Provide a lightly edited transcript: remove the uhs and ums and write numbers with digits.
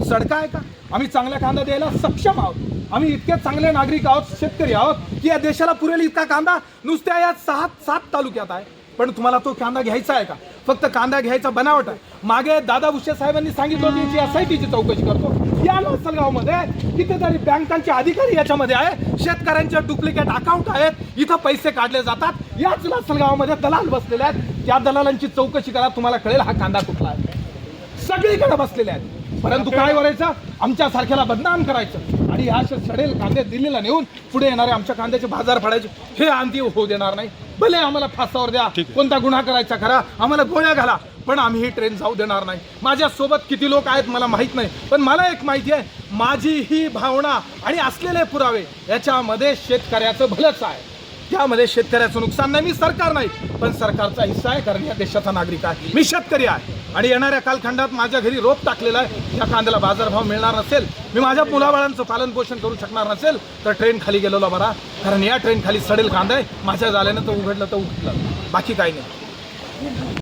सडका आहे का? आम्ही चांगला कांदा द्यायला सक्षम आहोत. आम्ही इतके चांगले नागरिक आहोत, शेतकरी आहोत की या देशाला पुरेल इतका कांदा नुसत्या या 6-7 तालुक्यात आहे. पण तुम्हाला तो कांदा घ्यायचा आहे का? फक्त कांदा घ्यायचा बनावट आहे. मागे दादा भुसे साहेबांनी सांगितलं होतं याची SITची चौकशी करतो. या लासलगावमध्ये कितीतरी बँकांचे अधिकारी याच्यामध्ये आहे, शेतकऱ्यांचे डुप्लिकेट अकाउंट आहेत, इथं पैसे काढले जातात. याच लासलगावमध्ये दलाल बसलेले आहेत. त्या दलालांची चौकशी करा, तुम्हाला कळेल हा कांदा कुठला आहे. सगळीकडे बसलेले आहेत. परंतु काय करायचं? आमच्या सारख्याला बदनाम करायचं आणि ह्या सडेल कांदे दिल्लीला नेऊन पुढे येणारे आमच्या कांद्याचे बाजार फाडायचे. हे आंधी होऊ देणार नाही. भले आम्हाला फासावर द्या, कोणता गुन्हा करायचा करा, आम्हाला गोळ्या घाला, पण आम्ही ही ट्रेन जाऊ देणार नाही. माझ्यासोबत किती लोक आहेत मला माहीत नाही, पण मला एक माहिती आहे, माझी ही भावना आणि असलेले पुरावे याच्यामध्ये शेतकऱ्याचं भलंच आहे. त्यामध्ये शेतकऱ्याचं नुकसान नाही. मी सरकार नाही, पण सरकारचा हिस्सा आहे, कारण या देशाचा नागरिक आहे. मी शेतकरी आहे आणि येणाऱ्या कालखंडात माझ्या घरी रोप टाकलेला आहे. या कांद्याला बाजारभाव मिळणार नसेल, मी माझ्या मुलाबाळांचं पालन पोषण करू शकणार नसेल, तर ट्रेन खाली गेलेला बरा. कारण या ट्रेन खाली सडेल कांदा आहे. माझ्या झाल्यानं तर उघडलं तर उघडलं, बाकी काही नाही.